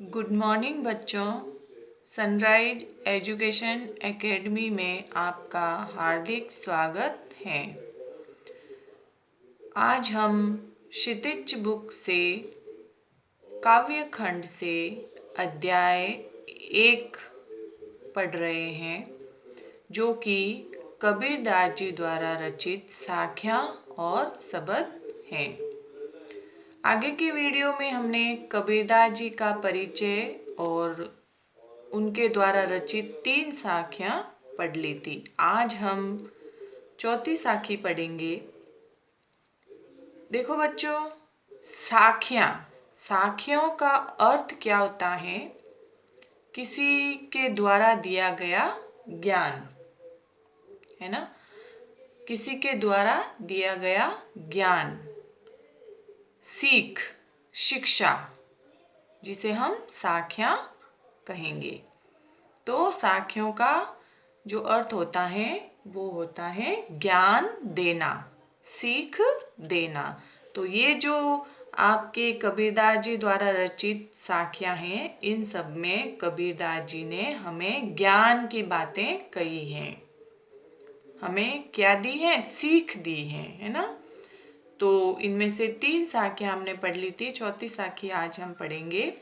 Good morning बच्चों। Sunrise education academy में आपका हार्दिक स्वागत है। आज हम क्षितिज बुक से काव्य खंड से अध्याय 1 पढ़ रहे हैं, जो कि कबीरदास जी द्वारा रचित साखियाँ और शबद हैं। आगे के वीडियो में हमने कबीरदास जी का परिचय और उनके द्वारा रचित 3 साखियाँ पढ़ ली थी। आज हम चौथी साखी पढ़ेंगे। देखो बच्चों, साखियों का अर्थ क्या होता है? किसी के द्वारा दिया गया ज्ञान, है ना? किसी के द्वारा दिया गया ज्ञान, सीख, शिक्षा, जिसे हम साखियाँ कहेंगे। तो साखियों का जो अर्थ होता है वो होता है ज्ञान देना, सीख देना। तो ये जो आपके कबीरदास जी द्वारा रचित साखियाँ हैं, इन सब में कबीरदास जी ने हमें ज्ञान की बातें कही हैं, हमें क्या दी है? सीख दी है ना? तो इनमें से 3 साखियाँ हमने पढ़ ली थी। चौथी साखी आज हम पढ़ेंगे।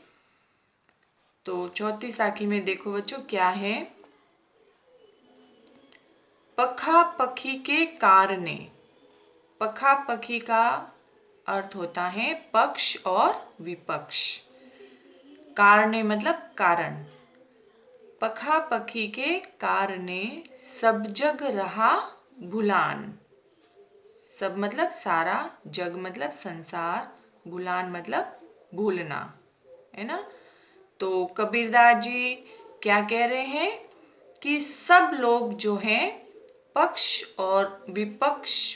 तो चौथी साखी में देखो बच्चों क्या है? पखा पखी के कारणे। पखा पखी का अर्थ होता है पक्ष और विपक्ष। कारणे मतलब कारण। पखा पखी के कारणे सब जग रहा भुलान। सब मतलब सारा, जग मतलब संसार, भुलान मतलब भूलना, है ना? तो कबीरदास जी क्या कह रहे हैं कि सब लोग जो हैं पक्ष और विपक्ष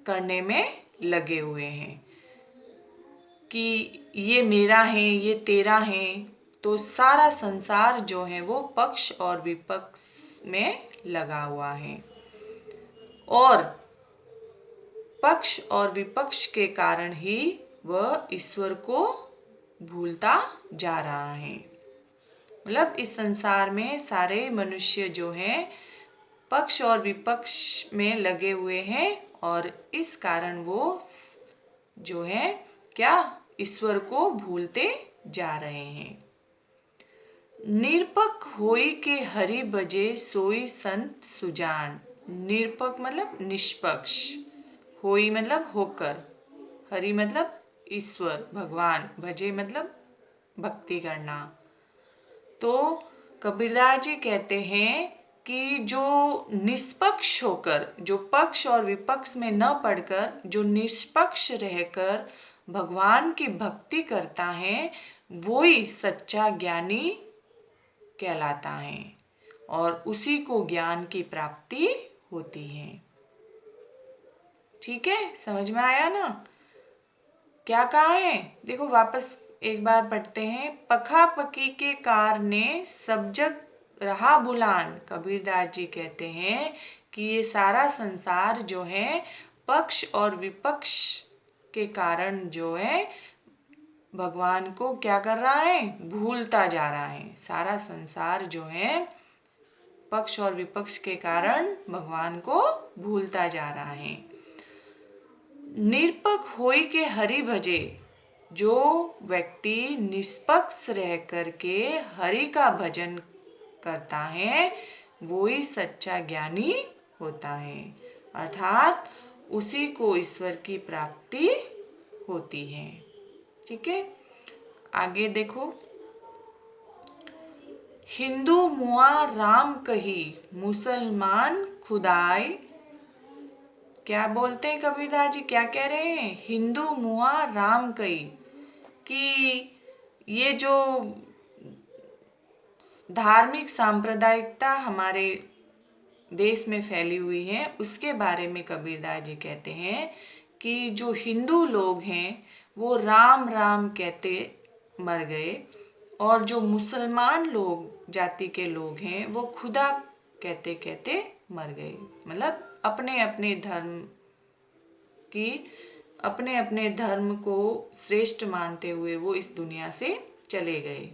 करने में लगे हुए हैं कि ये मेरा है, ये तेरा है। तो सारा संसार जो है वो पक्ष और विपक्ष में लगा हुआ है, और पक्ष और विपक्ष के कारण ही वह ईश्वर को भूलता जा रहा है। मतलब इस संसार में सारे मनुष्य जो हैं पक्ष और विपक्ष में लगे हुए हैं, और इस कारण वो जो है क्या, ईश्वर को भूलते जा रहे हैं। निरपक होई के हरि भजे सोई संत सुजान। निरपक मतलब निष्पक्ष, होई मतलब होकर, हरि मतलब ईश्वर भगवान, भजे मतलब भक्ति करना। तो कबीरदास जी कहते हैं कि जो निष्पक्ष होकर, जो पक्ष और विपक्ष में न पढ़कर, जो निष्पक्ष रहकर भगवान की भक्ति करता है, वो ही सच्चा ज्ञानी कहलाता है, और उसी को ज्ञान की प्राप्ति होती है। ठीक है, समझ में आया ना? क्या कहा है? देखो वापस एक बार पढ़ते हैं। पखा पकी के कारणे सब जग रहा भुलान। कबीरदास जी कहते हैं कि ये सारा संसार जो है पक्ष और विपक्ष के कारण जो है भगवान को क्या कर रहा है? भूलता जा रहा है। सारा संसार जो है पक्ष और विपक्ष के कारण भगवान को भूलता जा रहा है। निरपक होई के हरि भजे। जो व्यक्ति निष्पक्ष रह करके हरि का भजन करता है वो ही सच्चा ज्ञानी होता है, अर्थात उसी को ईश्वर की प्राप्ति होती है। ठीक है, आगे देखो। हिंदू मुआ राम कही, मुसलमान खुदाई। क्या बोलते हैं कबीरदास जी? क्या कह रहे हैं? हिंदू मुआ राम कही, कि ये जो धार्मिक सांप्रदायिकता हमारे देश में फैली हुई है उसके बारे में कबीरदास जी कहते हैं कि जो हिंदू लोग हैं वो राम राम कहते मर गए, और जो मुसलमान लोग जाति के लोग हैं वो खुदा कहते कहते मर गए। मतलब अपने अपने धर्म की, अपने अपने धर्म को श्रेष्ठ मानते हुए वो इस दुनिया से चले गए।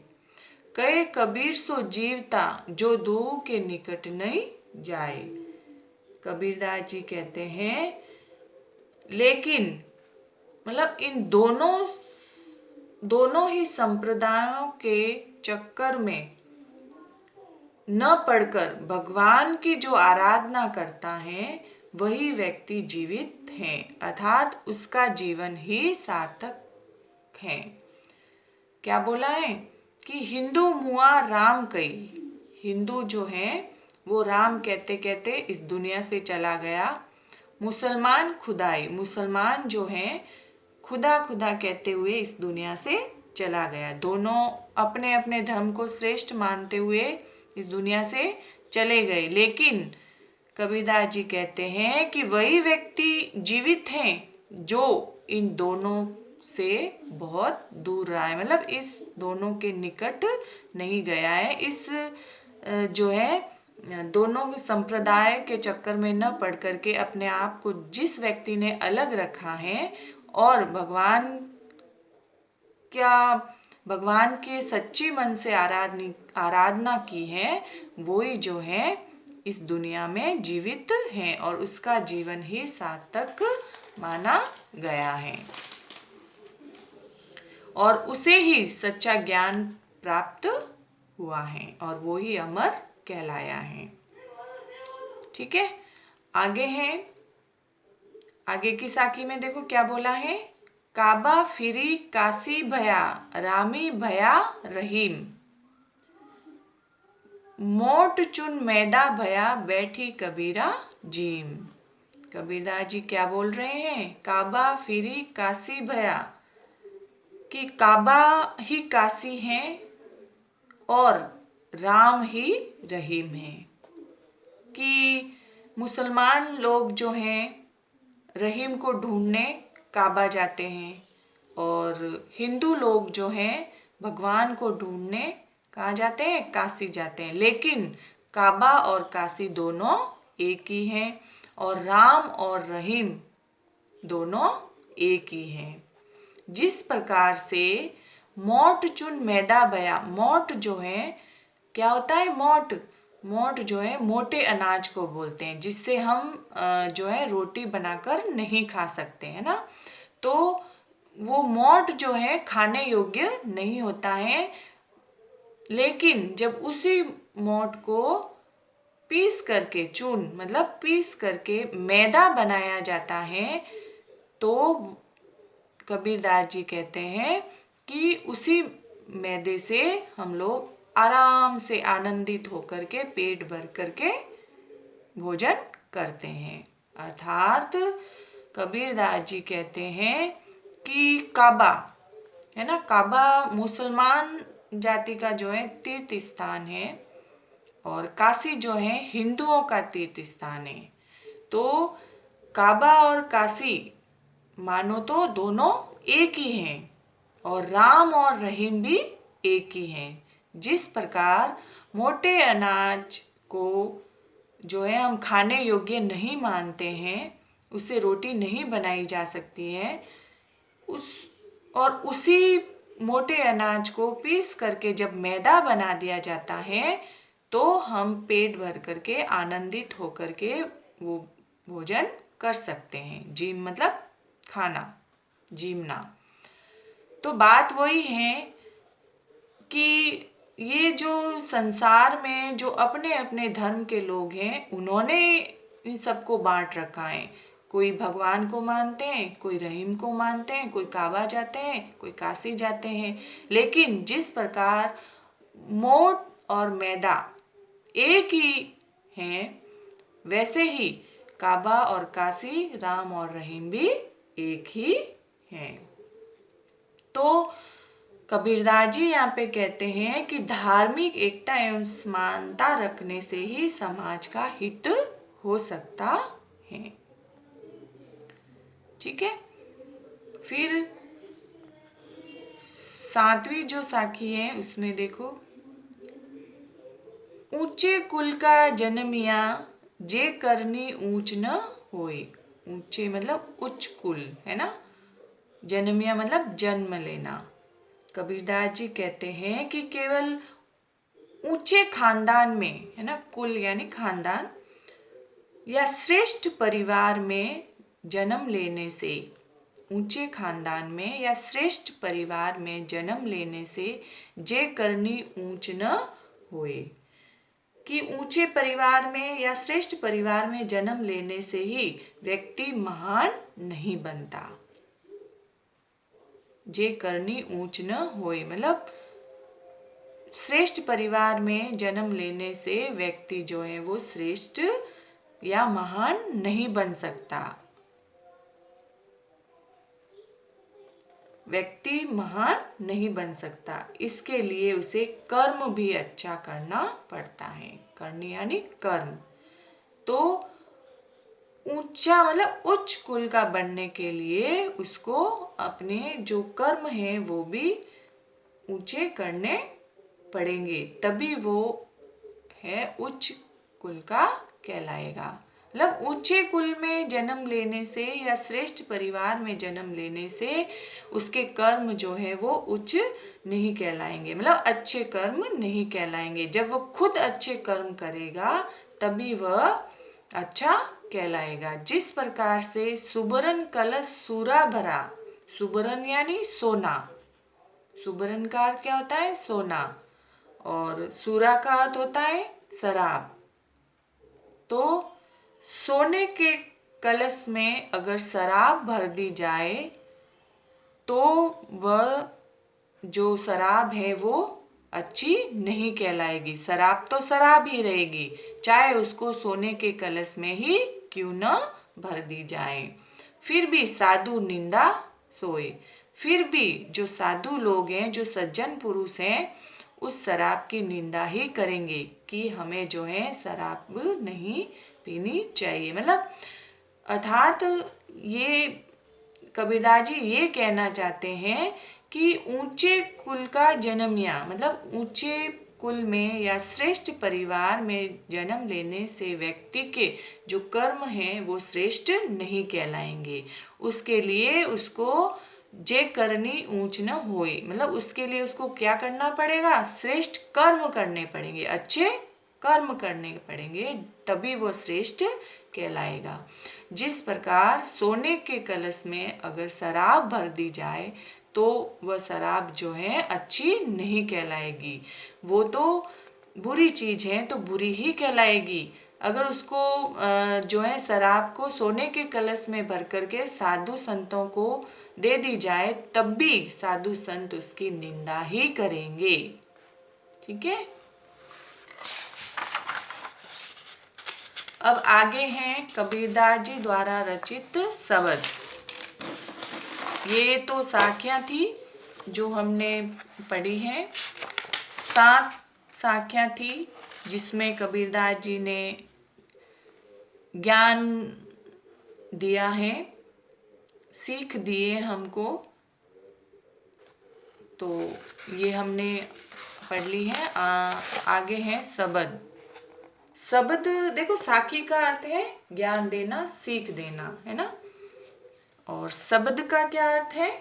कहे कबीर सो जीवता जो दो के निकट नहीं जाए। कबीरदास जी कहते हैं लेकिन मतलब इन दोनों ही संप्रदायों के चक्कर में न पढ़कर भगवान की जो आराधना करता है वही व्यक्ति जीवित है, अर्थात उसका जीवन ही सार्थक है। क्या बोला है कि हिंदू मुआ राम कई। हिंदू जो है वो राम कहते कहते इस दुनिया से चला गया। मुसलमान खुदाई, मुसलमान जो है खुदा खुदा कहते हुए इस दुनिया से चला गया। दोनों अपने अपने धर्म को श्रेष्ठ मानते हुए इस दुनिया से चले गए। लेकिन कबीरदास जी कहते हैं कि वही व्यक्ति जीवित हैं जो इन दोनों से बहुत दूर रहा है, मतलब इस दोनों के निकट नहीं गया है। इस जो है दोनों संप्रदाय के चक्कर में न पड़ करके अपने आप को जिस व्यक्ति ने अलग रखा है और भगवान के सच्ची मन से आराधना की है, वही जो है इस दुनिया में जीवित है और उसका जीवन ही सार्थक माना गया है और उसे ही सच्चा ज्ञान प्राप्त हुआ है और वो ही अमर कहलाया है। ठीक है, आगे की साखी में देखो क्या बोला है। काबा फिरी काशी भया रामी भया रहीम, मोट चुन मैदा भया बैठी कबीरा जीम। कबीरदास जी क्या बोल रहे हैं, काबा फिरी काशी भया, कि काबा ही काशी है और राम ही रहीम है। कि मुसलमान लोग जो हैं रहीम को ढूंढने काबा जाते हैं और हिंदू लोग जो हैं भगवान को ढूंढने कहाँ जाते हैं, काशी जाते हैं। लेकिन काबा और काशी दोनों एक ही हैं और राम और रहीम दोनों एक ही हैं। जिस प्रकार से मोट चुन मैदा बया, मोट जो है क्या होता है, मोट जो है मोटे अनाज को बोलते हैं, जिससे हम जो है रोटी बनाकर नहीं खा सकते हैं ना। तो वो मोट जो है खाने योग्य नहीं होता है, लेकिन जब उसी मोट को पीस करके चून मतलब पीस करके मैदा बनाया जाता है तो कबीरदास जी कहते हैं कि उसी मैदे से हम लोग आराम से आनंदित होकर के पेट भर करके भोजन करते हैं। अर्थात कबीरदास जी कहते हैं कि काबा है ना, काबा मुसलमान जाति का जो है तीर्थ स्थान है और काशी जो है हिंदुओं का तीर्थ स्थान है। तो काबा और काशी मानो तो दोनों एक ही हैं और राम और रहीम भी एक ही हैं। जिस प्रकार मोटे अनाज को जो है हम खाने योग्य नहीं मानते हैं, उससे रोटी नहीं बनाई जा सकती है, उसी मोटे अनाज को पीस करके जब मैदा बना दिया जाता है तो हम पेट भर करके आनंदित होकर के वो भोजन कर सकते हैं। जीम मतलब खाना, जीमना। तो बात वही है कि ये जो संसार में जो अपने अपने धर्म के लोग हैं उन्होंने इन सबको बांट रखा है। कोई भगवान को मानते हैं, कोई रहीम को मानते हैं, कोई काबा जाते हैं, कोई काशी जाते हैं। लेकिन जिस प्रकार मोट और मैदा एक ही हैं, वैसे ही काबा और काशी, राम और रहीम भी एक ही हैं। तो कबीरदास जी यहाँ पे कहते हैं कि धार्मिक एकता एवं समानता रखने से ही समाज का हित हो सकता है। ठीक है, फिर 7वीं जो साखी है उसमें देखो, ऊंचे कुल का जन्मिया जे करनी ऊंच न होए। ऊंचे मतलब उच्च कुल है ना, जन्मिया मतलब जन्म लेना। कबीरदास जी कहते हैं कि केवल ऊंचे खानदान में, है ना, कुल यानी खानदान, या श्रेष्ठ परिवार में जन्म लेने से, ऊंचे खानदान में या श्रेष्ठ परिवार में जन्म लेने से जे करनी ऊंच न होए, कि ऊंचे परिवार में या श्रेष्ठ परिवार में जन्म लेने से ही व्यक्ति महान नहीं बनता। जे करनी ऊंच न होए मतलब श्रेष्ठ परिवार में जन्म लेने से व्यक्ति जो है वो श्रेष्ठ या महान नहीं बन सकता। व्यक्ति महान नहीं बन सकता, इसके लिए उसे कर्म भी अच्छा करना पड़ता है। करनी यानी कर्म। तो ऊंचा मतलब उच्च कुल का बनने के लिए उसको अपने जो कर्म है वो भी ऊंचे करने पड़ेंगे, तभी वो है उच्च कुल का कहलाएगा। मतलब ऊंचे कुल में जन्म लेने से या श्रेष्ठ परिवार में जन्म लेने से उसके कर्म जो है वो उच्च नहीं कहलाएंगे, मतलब अच्छे कर्म नहीं कहलाएंगे। जब वो खुद अच्छे कर्म करेगा तभी वह अच्छा कहलाएगा। जिस प्रकार से सुबरन कलश सूरा भरा, सुबरन यानी सोना, सुबरन का अर्थ क्या होता है? सोना, और सूरा का अर्थ होता है शराब। तो सोने के कलश में अगर शराब भर दी जाए तो वह जो शराब है वो अच्छी नहीं कहलाएगी। शराब तो शराब ही रहेगी, चाहे उसको सोने के कलश में ही क्यों न भर दी जाए। फिर भी साधु निंदा सोए, फिर भी जो साधु लोग हैं, जो सज्जन पुरुष हैं, उस शराब की निंदा ही करेंगे कि हमें जो है शराब नहीं पीनी चाहिए। मतलब अर्थात ये कबीरदास जी ये कहना चाहते हैं कि ऊंचे कुल का जन्मिया, मतलब ऊंचे कुल में या श्रेष्ठ परिवार में जन्म लेने से व्यक्ति के जो कर्म हैं वो श्रेष्ठ नहीं कहलाएंगे। उसके लिए उसको जे करनी ऊंच न होए, मतलब उसके लिए उसको क्या करना पड़ेगा? श्रेष्ठ कर्म करने पड़ेंगे, अच्छे कर्म करने पड़ेंगे, तभी वो श्रेष्ठ कहलाएगा। जिस प्रकार सोने के कलश में अगर शराब भर दी जाए तो वह शराब जो है अच्छी नहीं कहलाएगी, वो तो बुरी चीज है तो बुरी ही कहलाएगी। अगर उसको जो है शराब को सोने के कलश में भर करके साधु संतों को दे दी जाए तब भी साधु संत उसकी निंदा ही करेंगे। ठीक है। अब आगे हैं कबीरदास जी द्वारा रचित शब्द। ये तो साखियां थी जो हमने पढ़ी हैं। 7 साखियां थी जिसमें कबीरदास जी ने ज्ञान दिया है, सीख दिए हमको। तो ये हमने पढ़ ली है। आगे है शब्द। शब्द देखो, साखी का अर्थ है ज्ञान देना, सीख देना, है ना। और शब्द का क्या अर्थ है?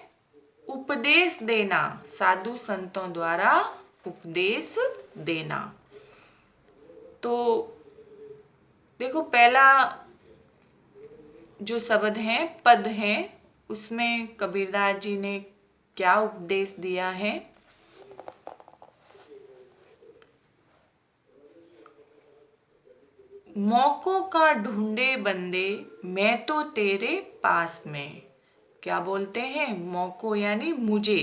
उपदेश देना, साधु संतों द्वारा उपदेश देना। तो देखो, पहला जो शब्द है, पद है, उसमें कबीरदास जी ने क्या उपदेश दिया है? मौकों का ढूंढे बंदे मैं तो तेरे पास में। क्या बोलते हैं? मौकों यानी मुझे।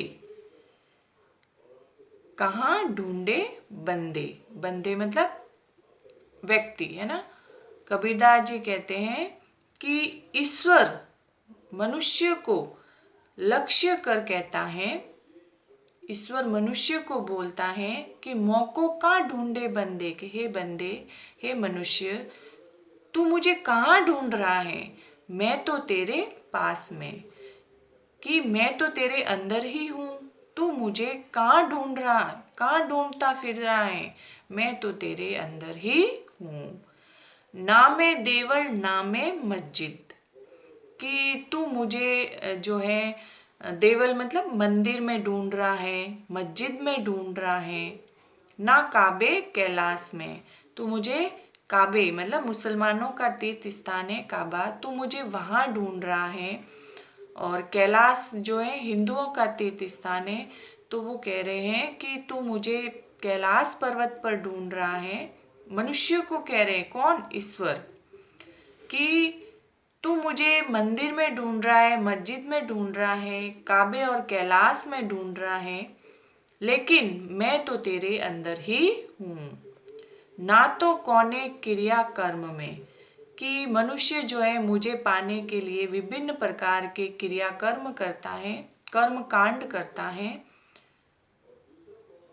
कहाँ ढूंढे बंदे? बंदे मतलब व्यक्ति, है ना। कबीरदास जी कहते हैं कि ईश्वर मनुष्य को लक्ष्य कर कहता है, ईश्वर मनुष्य को बोलता है कि मौकों का ढूंढे बंदे, के हे बंदे, हे मनुष्य, तू मुझे कहाँ ढूंढ रहा है? मैं तो तेरे पास में, कि मैं तो तेरे अंदर ही हूँ, तू मुझे कहाँ ढूंढ रहा है, कहाँ ढूंढता फिर रहा है? मैं तो तेरे अंदर ही हूँ। नामे देवल नामे मस्जिद, कि तू मुझे जो है देवल मतलब मंदिर में ढूंढ रहा है, मस्जिद में ढूंढ रहा है, ना काबे कैलाश में। तू मुझे काबे मतलब मुसलमानों का तीर्थ स्थान है काबा, तू मुझे वहाँ ढूंढ रहा है। और कैलाश जो है हिंदुओं का तीर्थ स्थान है, तो वो कह रहे हैं कि तू मुझे कैलाश पर्वत पर ढूंढ रहा है। मनुष्य को कह रहे हैं, कौन? ईश्वर, कि तू मुझे मंदिर में ढूंढ रहा है, मस्जिद में ढूंढ रहा है, काबे और कैलाश में ढूंढ रहा है, लेकिन मैं तो तेरे अंदर ही हूँ। ना तो कौने क्रिया कर्म में, कि मनुष्य जो है मुझे पाने के लिए विभिन्न प्रकार के क्रिया कर्म करता है, कर्म कांड करता है,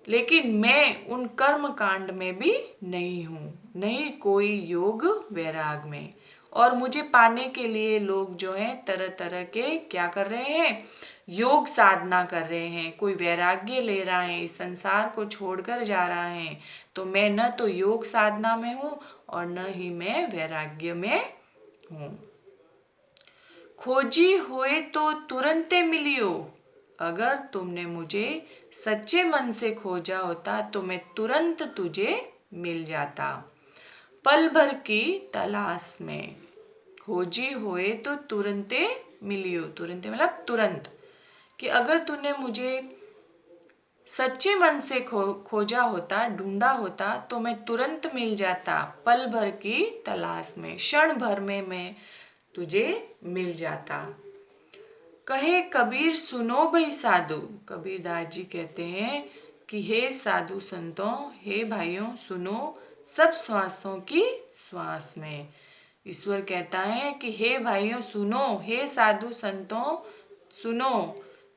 लेकिन मैं उन कर्म कांड में भी नहीं हूँ, नहीं कोई योग वैराग में। और मुझे पाने के लिए लोग जो हैं तरह तरह के क्या कर रहे हैं? योग साधना कर रहे हैं, कोई वैराग्य ले रहा है, इस संसार को छोड़कर जा रहा है। तो मैं न तो योग साधना में हूँ और न ही मैं वैराग्य में हूँ। खोजी होए तो तुरंते मिलियो, अगर तुमने मुझे सच्चे मन से खोजा होता तो मैं तुरंत तुझे मिल जाता। पल भर की तलाश में, खोजी होए तो तुरंते मिलियो, तुरंते मतलब तुरंत, कि अगर तूने मुझे सच्चे मन से खोजा होता, ढूंढा होता, तो मैं तुरंत मिल जाता। पल भर की तलाश में, क्षण भर में मैं तुझे मिल जाता। कहे कबीर सुनो भाई साधु, कबीरदास जी कहते हैं कि हे साधु संतों, हे भाइयों सुनो, सब श्वासों की श्वास में। ईश्वर कहता है कि हे भाइयों सुनो, हे साधु संतों सुनो,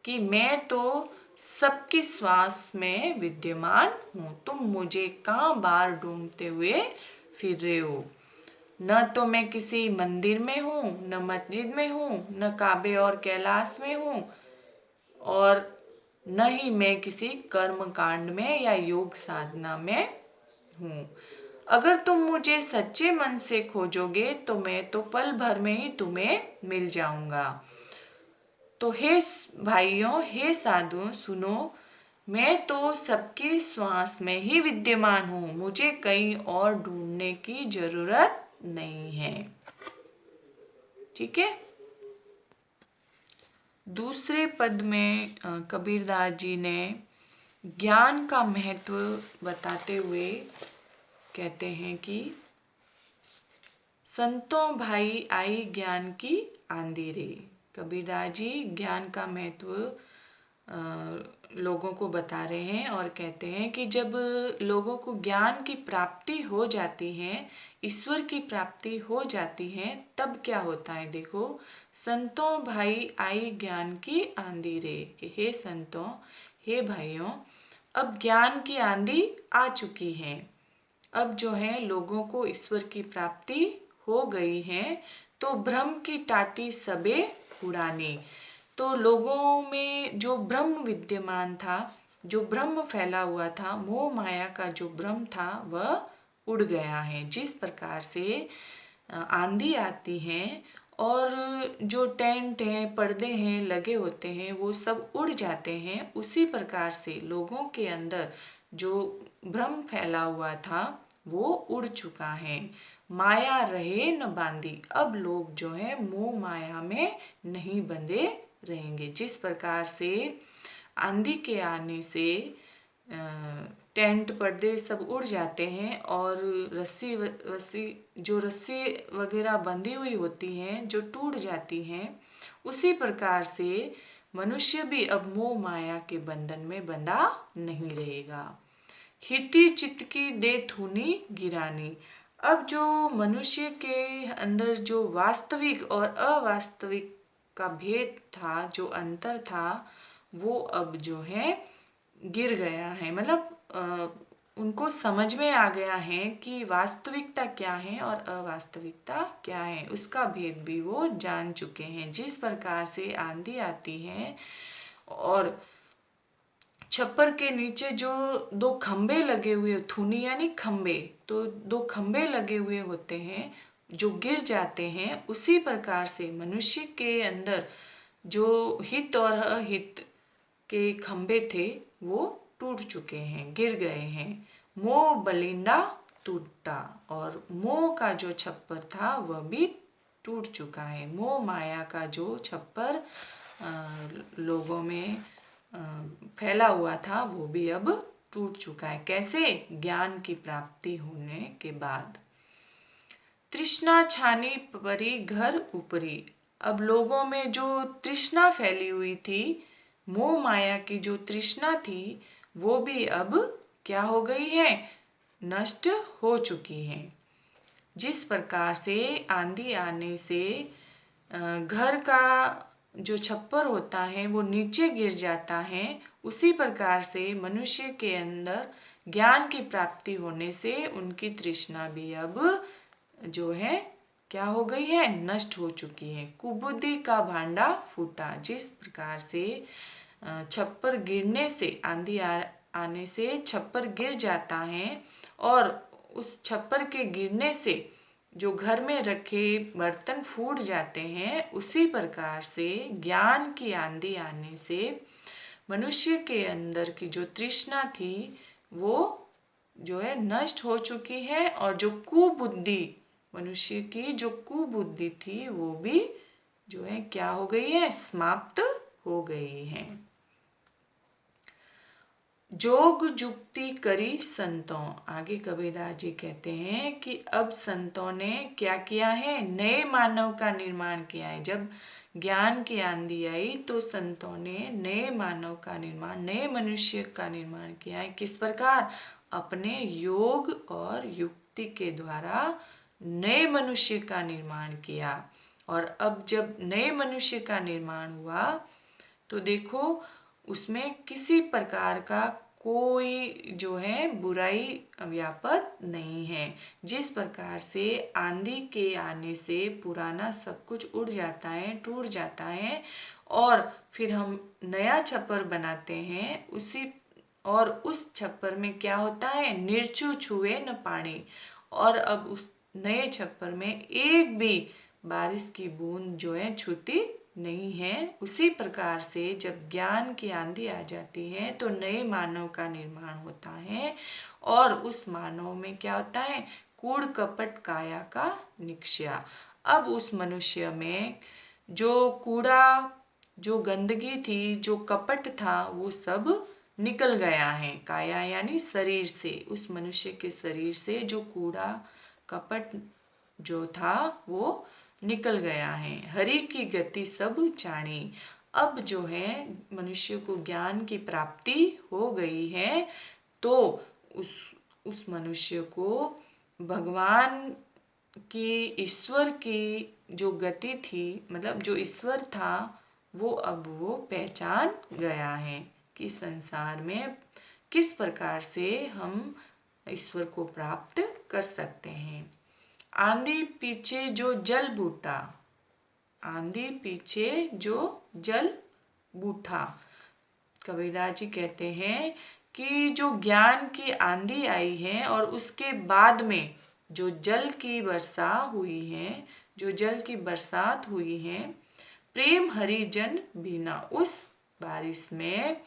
कि मैं तो सबकी श्वास में विद्यमान हूँ। तुम मुझे कहाँ बार ढूंढते हुए फिर रहे हो? न तो मैं किसी मंदिर में हूँ, न मस्जिद में हूँ, न काबे और कैलाश में हूँ, और न ही मैं किसी कर्म कांड में या योग साधना में हूँ। अगर तुम मुझे सच्चे मन से खोजोगे तो मैं तो पल भर में ही तुम्हें मिल जाऊंगा। तो हे भाइयों, हे साधुओं सुनो, मैं तो सबकी श्वास में ही विद्यमान हूँ, मुझे कहीं और ढूंढने की जरूरत नहीं है। ठीक है। दूसरे पद में कबीरदास जी ने ज्ञान का महत्व बताते हुए कहते हैं कि संतों भाई आई ज्ञान की आंधी रे। कबीरदास जी ज्ञान का महत्व लोगों को बता रहे हैं और कहते हैं कि जब लोगों को ज्ञान की प्राप्ति हो जाती है, ईश्वर की प्राप्ति हो जाती है, तब क्या होता है? देखो, संतों भाई आई ज्ञान की आंधी रे, कि हे संतों, हे भाइयों, अब ज्ञान की आंधी आ चुकी है। अब जो है लोगों को ईश्वर की प्राप्ति हो गई है, तो भ्रम की टाटी सबे उड़ानी। तो लोगों में जो भ्रम विद्यमान था, जो भ्रम फैला हुआ था, मोह माया का जो भ्रम था, वह उड़ गया है। जिस प्रकार से आंधी आती है और जो टेंट हैं, पर्दे हैं लगे होते हैं, वो सब उड़ जाते हैं, उसी प्रकार से लोगों के अंदर जो भ्रम फैला हुआ था वो उड़ चुका है। माया रहे न बांधी, अब लोग जो है मोह माया में नहीं बंधे रहेंगे। जिस प्रकार से आंधी के आने से टेंट पर्दे सब उड़ जाते हैं और रस्सी वगैरह बंधी हुई होती हैं जो टूट जाती हैं, उसी प्रकार से मनुष्य भी अब मोह माया के बंधन में बंधा नहीं रहेगा। हिती चित्त की दे थूनी गिरानी, अब जो मनुष्य के अंदर जो वास्तविक और अवास्तविक का भेद था, जो अंतर था, वो अब जो है गिर गया है। मतलब उनको समझ में आ गया है कि वास्तविकता क्या है और अवास्तविकता क्या है, उसका भेद भी वो जान चुके हैं। जिस प्रकार से आंधी आती है और छप्पर के नीचे जो दो खंबे लगे हुए, थूनी यानी खंबे, तो दो खंबे लगे हुए होते हैं जो गिर जाते हैं, उसी प्रकार से मनुष्य के अंदर जो हित और अहित के खंभे थे वो टूट चुके हैं, गिर गए हैं। मोह बलिंदा टूटा, और मोह का जो छप्पर था वह भी टूट चुका है। मोह माया का जो छप्पर लोगों में फैला हुआ था वो भी अब टूट चुका है। कैसे? ज्ञान की प्राप्ति होने के बाद। तृष्णा छानी परी घर ऊपरी, अब लोगों में जो तृष्णा फैली हुई थी, मोह माया की जो तृष्णा थी वो भी अब क्या हो गई है? नष्ट हो चुकी है। जिस प्रकार से आंधी आने से घर का जो छप्पर होता है वो नीचे गिर जाता है, उसी प्रकार से मनुष्य के अंदर ज्ञान की प्राप्ति होने से उनकी तृष्णा भी अब जो है क्या हो गई है? नष्ट हो चुकी है। कुबुद्धि का भांडा फूटा, जिस प्रकार से छप्पर गिरने से, आंधी आने से छप्पर गिर जाता है और उस छप्पर के गिरने से जो घर में रखे बर्तन फूट जाते हैं, उसी प्रकार से ज्ञान की आंधी आने से मनुष्य के अंदर की जो तृष्णा थी वो जो है नष्ट हो चुकी है, और जो कुबुद्धि, मनुष्य की जो कुबुद्धि थी वो भी जो है क्या हो गई है? समाप्त हो गई है। जोग जुक्ति करी संतों, आगे कबीरदास जी कहते हैं कि अब संतों ने क्या किया है? नए मानव का निर्माण किया है। जब ज्ञान की आंधी आई तो संतों ने नए मानव का निर्माण, नए मनुष्य का निर्माण किया है। किस प्रकार? अपने योग और युक्ति के द्वारा नए मनुष्य का निर्माण किया। और अब जब नए मनुष्य का निर्माण हुआ तो देखो उसमें किसी प्रकार का कोई जो है बुराई व्यापत नहीं है। जिस प्रकार से आंधी के आने से पुराना सब कुछ उड़ जाता है, टूट जाता है, और फिर हम नया छप्पर बनाते हैं, उस छप्पर में क्या होता है? निर्चु छुए न पानी। और अब उस नए छप्पर में एक भी बारिश की बूंद जो है छूती नहीं है। उसी प्रकार से जब ज्ञान की आंधी आ जाती है तो नए मानव का निर्माण होता है, और उस मानव में क्या होता है? कूड़ कपट काया का निक्षया। अब उस मनुष्य में जो कूड़ा, जो गंदगी थी, जो कपट था, वो सब निकल गया है। काया यानी शरीर से, उस मनुष्य के शरीर से जो कूड़ा कपट जो था वो निकल गया है। हरि की गति सब जानी, अब जो है मनुष्य को ज्ञान की प्राप्ति हो गई है तो उस मनुष्य को भगवान की, ईश्वर की जो गति थी, मतलब जो ईश्वर था वो अब वो पहचान गया है कि संसार में किस प्रकार से हम ईश्वर को प्राप्त कर सकते हैं। आंधी पीछे जो जल बूटा, आंधी पीछे जो जल बूटा, कबीरदास जी कहते हैं कि जो ज्ञान की आंधी आई है और उसके बाद में जो जल की वर्षा हुई है, जो जल की बरसात हुई है, प्रेम हरिजन बीना, उस बारिश में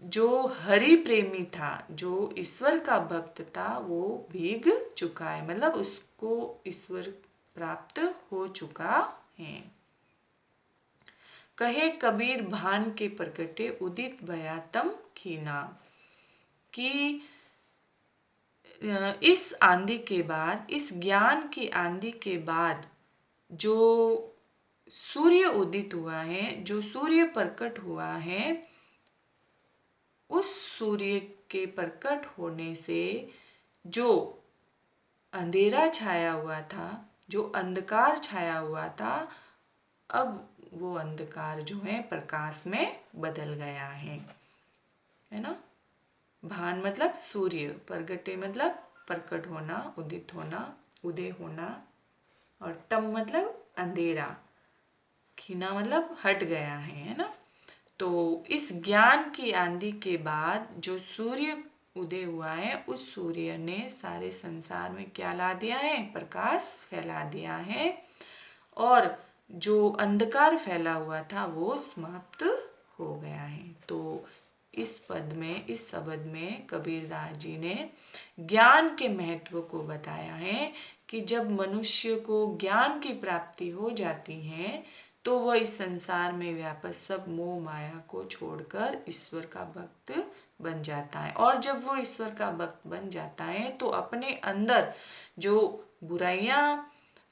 जो हरि प्रेमी था, जो ईश्वर का भक्त था, वो भीग चुका है, मतलब उसको ईश्वर प्राप्त हो चुका है। कहे कबीर भान के प्रकटे उदित भया तम खीना, कि इस आंधी के बाद, इस ज्ञान की आंधी के बाद जो सूर्य उदित हुआ है, जो सूर्य प्रकट हुआ है, उस सूर्य के प्रकट होने से जो अंधेरा छाया हुआ था, जो अंधकार छाया हुआ था, अब वो अंधकार जो है प्रकाश में बदल गया है ना। भान मतलब सूर्य, प्रगटे मतलब प्रकट होना, उदित होना, उदय होना, और तम मतलब अंधेरा, खीना मतलब हट गया है ना। तो इस ज्ञान की आंधी के बाद जो सूर्य उदय हुआ है, उस सूर्य ने सारे संसार में क्या ला दिया है? प्रकाश फैला दिया है। और जो अंधकार फैला हुआ था वो समाप्त हो गया है। तो इस पद में, इस शब्द में कबीरदास जी ने ज्ञान के महत्व को बताया है कि जब मनुष्य को ज्ञान की प्राप्ति हो जाती है तो वह इस संसार में व्यापक सब मोह माया को छोड़कर ईश्वर का भक्त बन जाता है। और जब वो ईश्वर का भक्त बन जाता है तो अपने अंदर जो बुराइयां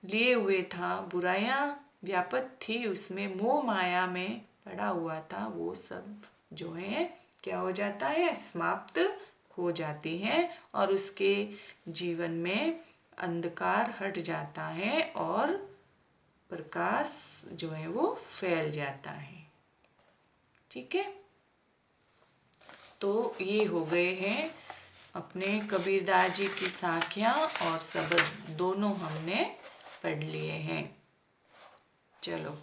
लिए हुए था, बुराइयां व्यापक थी, उसमें मोह माया में पड़ा हुआ था, वो सब जो है क्या हो जाता है, समाप्त हो जाती है और उसके जीवन में अंधकार हट जाता है और प्रकाश जो है वो फैल जाता है। ठीक है, तो ये हो गए हैं अपने कबीरदास जी की साखियाँ और शब्द दोनों हमने पढ़ लिए हैं। चलो।